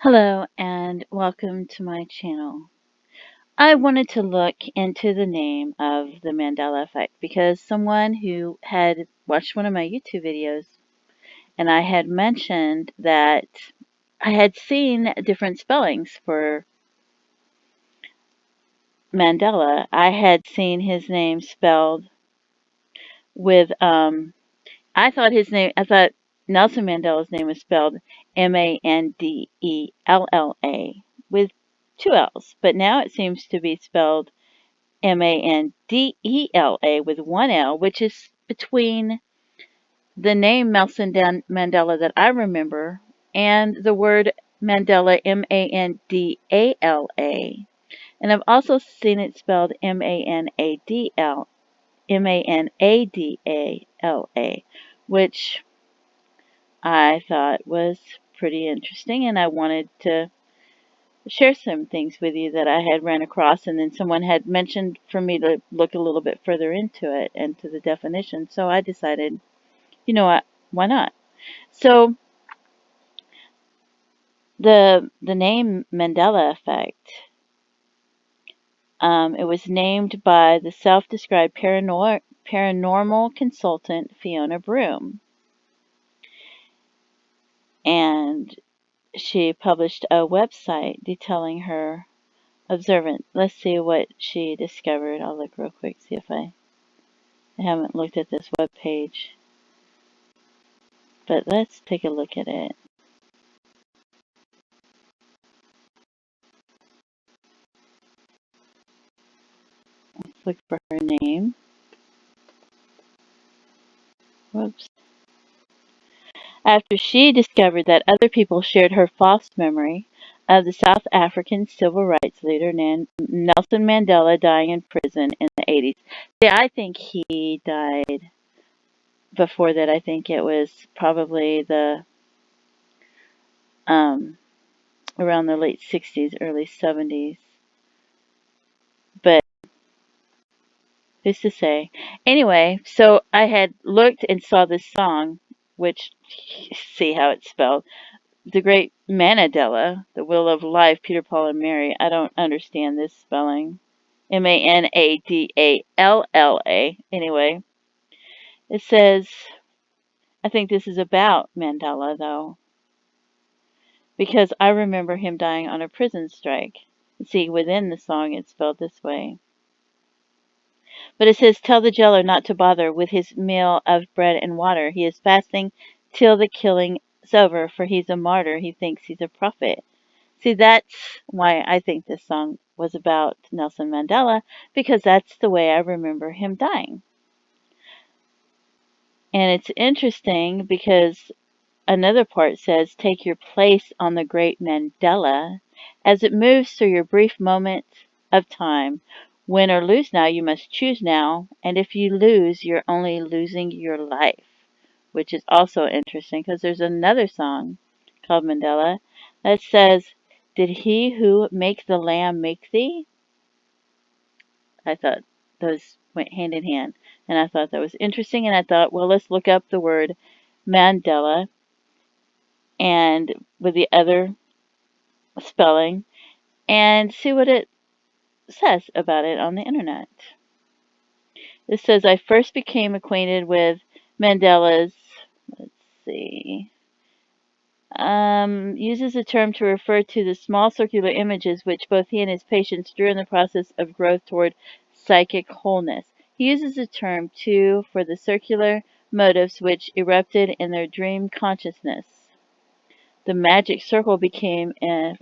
Hello and welcome to my channel. I wanted to look into the name of the Mandela Effect because someone who had watched one of my YouTube videos and I had mentioned that I had seen different spellings for Mandela. I had seen his name spelled with I thought Nelson Mandela's name was spelled Mandella with two L's, but now it seems to be spelled Mandela with one L, which is between the name Mandela that I remember and the word Mandela, Mandala. And I've also seen it spelled Manadalla, which I thought was pretty interesting, and I wanted to share some things with you that I had ran across, and then someone had mentioned for me to look a little bit further into it and to the definition. So I decided, you know what, why not? So the name Mandela Effect, it was named by the self-described paranormal consultant Fiona Broome, and she published a website detailing her observant. Let's see what she discovered. I'll look real quick, see if I haven't looked at this web page, but let's take a look at it. Let's look for her name. Whoops. After she discovered that other people shared her false memory of the South African civil rights leader Nelson Mandela dying in prison in the 80s. See, I think he died before that. I think it was probably the um, around the late 60s, early 70s. But who's to say? Anyway, so I had looked and saw this song, which, see how it's spelled. The Great Manadalla, The Wheel of Life, Peter, Paul, and Mary. I don't understand this spelling. Manadalla. Anyway, it says, I think this is about Mandela, though, because I remember him dying on a prison strike. See, within the song it's spelled this way. But it says, tell the jailer not to bother with his meal of bread and water. He is fasting till the killing's over, for he's a martyr. He thinks he's a prophet. See, that's why I think this song was about Nelson Mandela, because that's the way I remember him dying. And it's interesting because another part says, take your place on the Great Mandala as it moves through your brief moment of time. Win or lose now, you must choose now. And if you lose, you're only losing your life, which is also interesting because there's another song called Mandela that says, did he who makes the lamb make thee? I thought those went hand in hand. And I thought that was interesting. And I thought, well, let's look up the word Mandela and with the other spelling and see what it says about it on the internet. It says, I first became acquainted with Mandela's, let's see, uses the term to refer to the small circular images which both he and his patients drew in the process of growth toward psychic wholeness. He uses the term, too, for the circular motives which erupted in their dream consciousness. The magic circle became a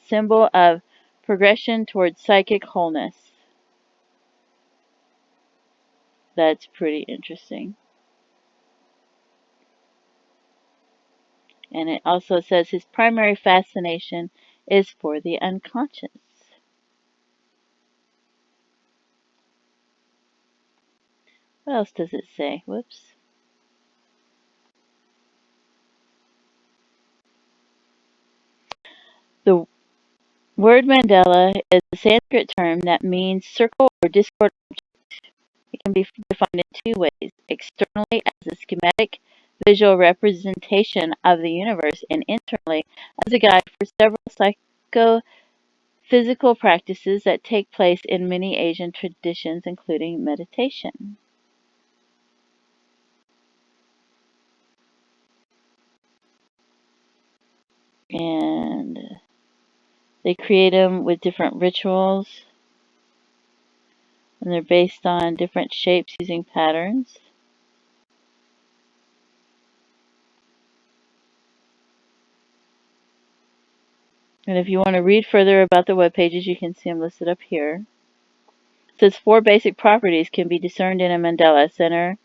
symbol of progression towards psychic wholeness. That's pretty interesting. And it also says his primary fascination is for the unconscious. What else does it say? Whoops. The word Mandela is a Sanskrit term that means circle or discord object. It can be defined in two ways: externally as a schematic visual representation of the universe, and internally as a guide for several psychophysical practices that take place in many Asian traditions, including meditation. And they create them with different rituals, and they're based on different shapes using patterns. And if you want to read further about the web pages, you can see them listed up here. It says 4 basic properties can be discerned in a mandala: a center,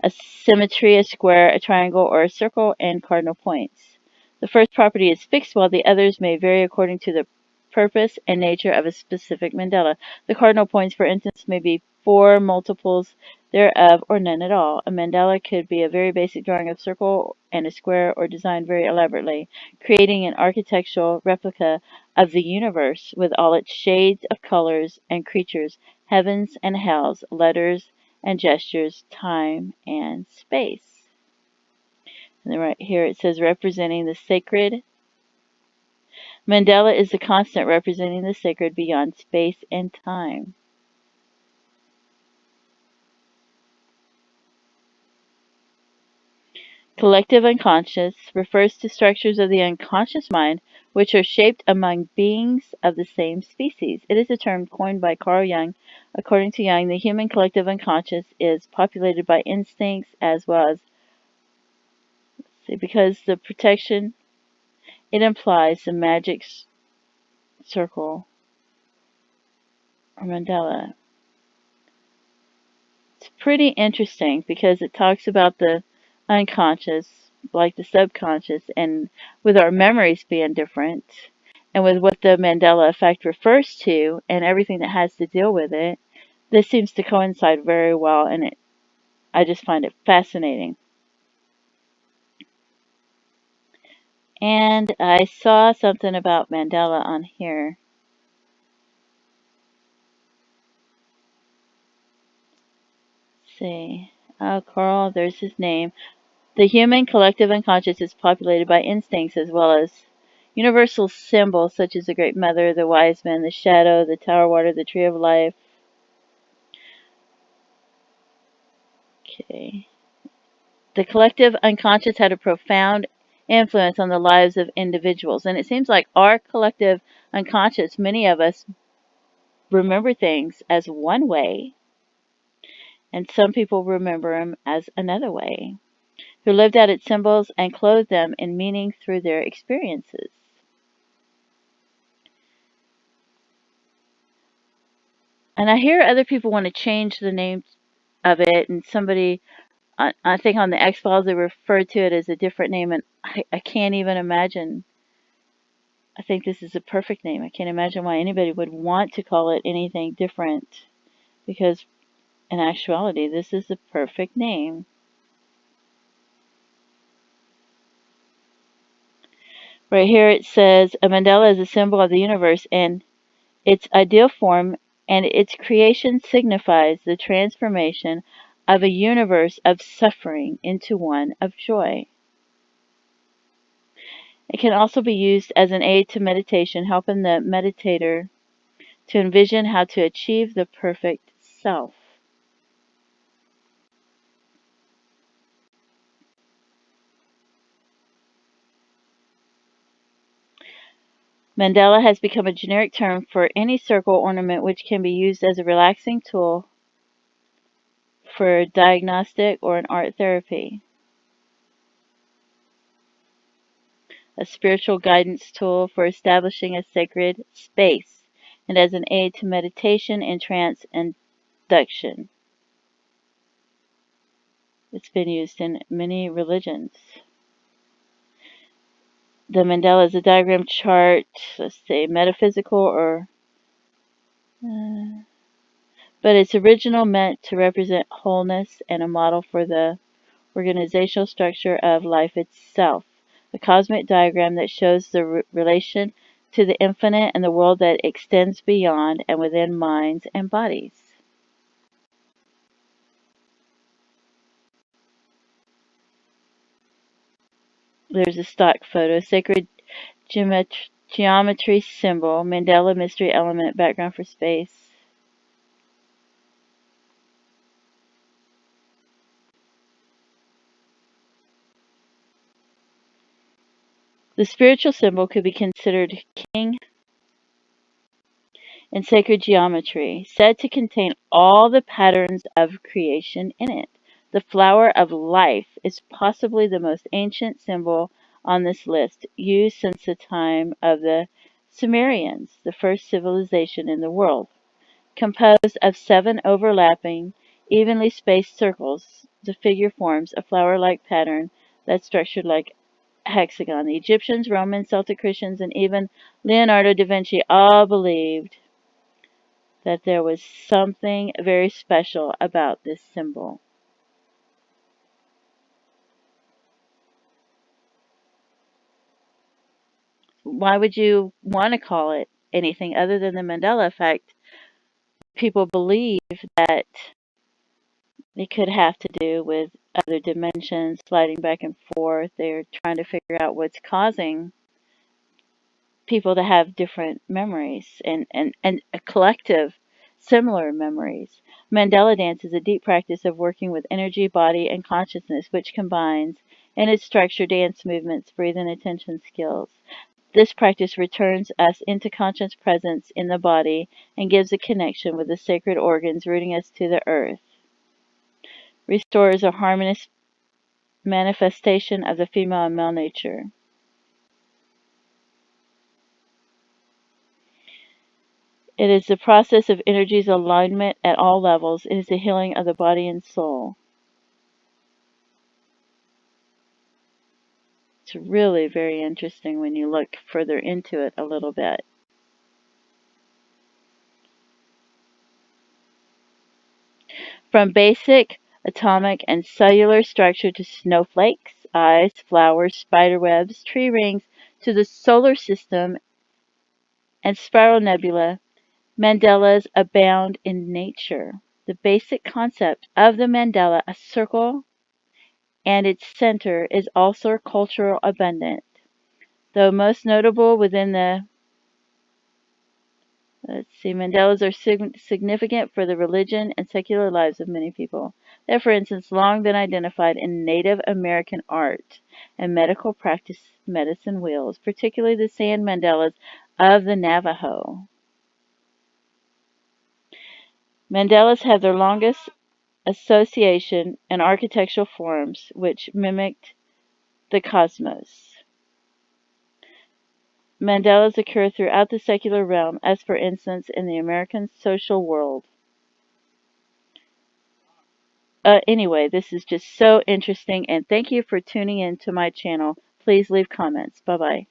a symmetry, a square, a triangle, or a circle, and cardinal points. The first property is fixed, while the others may vary according to the purpose and nature of a specific mandala. The cardinal points, for instance, may be 4 multiples thereof or none at all. A mandala could be a very basic drawing of a circle and a square, or designed very elaborately, creating an architectural replica of the universe with all its shades of colors and creatures, heavens and hells, letters and gestures, time and space. And then right here it says representing the sacred. Mandela is the constant representing the sacred beyond space and time. Collective unconscious refers to structures of the unconscious mind which are shaped among beings of the same species. It is a term coined by Carl Jung. According to Jung, the human collective unconscious is populated by instincts as well as, because the protection it implies the magic circle or Mandela. It's pretty interesting because it talks about the unconscious, like the subconscious, and with our memories being different, and with what the Mandela Effect refers to, and everything that has to deal with it, this seems to coincide very well, and I just find it fascinating. And I saw something about Mandela on here. Let's see. Oh, Carl, there's his name. The human collective unconscious is populated by instincts as well as universal symbols such as the Great Mother, the Wise Men, the Shadow, the Tower Water, the Tree of Life. Okay. The collective unconscious had a profound influence on the lives of individuals. And it seems like our collective unconscious, many of us remember things as one way, and some people remember them as another way, who lived out its symbols and clothed them in meaning through their experiences. And I hear other people want to change the name of it, and somebody, I think on the X Files, they referred to it as a different name, and I can't even imagine. I think this is a perfect name. I can't imagine why anybody would want to call it anything different, because in actuality, this is the perfect name. Right here it says, a mandala is a symbol of the universe and its ideal form, and its creation signifies the transformation of a universe of suffering into one of joy. It can also be used as an aid to meditation, helping the meditator to envision how to achieve the perfect self. Mandela has become a generic term for any circle ornament which can be used as a relaxing tool for diagnostic or an art therapy, a spiritual guidance tool for establishing a sacred space, and as an aid to meditation and trance induction. It's been used in many religions. The mandala is a diagram chart, let's say metaphysical or, but it's original meant to represent wholeness and a model for the organizational structure of life itself. A cosmic diagram that shows the relation to the infinite and the world that extends beyond and within minds and bodies. There's a stock photo. Sacred geometry symbol. Mandela mystery element. Background for space. The spiritual symbol could be considered king in sacred geometry, said to contain all the patterns of creation in it. The flower of life is possibly the most ancient symbol on this list, used since the time of the Sumerians, the first civilization in the world. Composed of 7 overlapping, evenly spaced circles, the figure forms a flower-like pattern that's structured like a hexagon. The Egyptians, Romans, Celtic Christians, and even Leonardo da Vinci all believed that there was something very special about this symbol. Why would you want to call it anything other than the Mandela Effect? People believe that it could have to do with other dimensions sliding back and forth. They're trying to figure out what's causing people to have different memories and a collective similar memories. Mandela Dance is a deep practice of working with energy, body, and consciousness, which combines in its structure dance movements, breath, and attention skills. This practice returns us into conscious presence in the body and gives a connection with the sacred organs rooting us to the earth. Restores a harmonious manifestation of the female and male nature. It is the process of energy's alignment at all levels. It is the healing of the body and soul. It's really very interesting when you look further into it a little bit. From basic atomic and cellular structure to snowflakes, eyes, flowers, spider webs, tree rings, to the solar system and spiral nebula, Mandalas abound in nature. The basic concept of the mandala, a circle and its center, is also cultural abundant, though most notable within the Mandalas are significant for the religion and secular lives of many people. They have, for instance, long been identified in Native American art and medical practice medicine wheels, particularly the sand mandalas of the Navajo. Mandalas have their longest association in architectural forms which mimicked the cosmos. Mandalas occur throughout the secular realm, as for instance in the American social world. Anyway, this is just so interesting, and thank you for tuning in to my channel. Please leave comments. Bye-bye.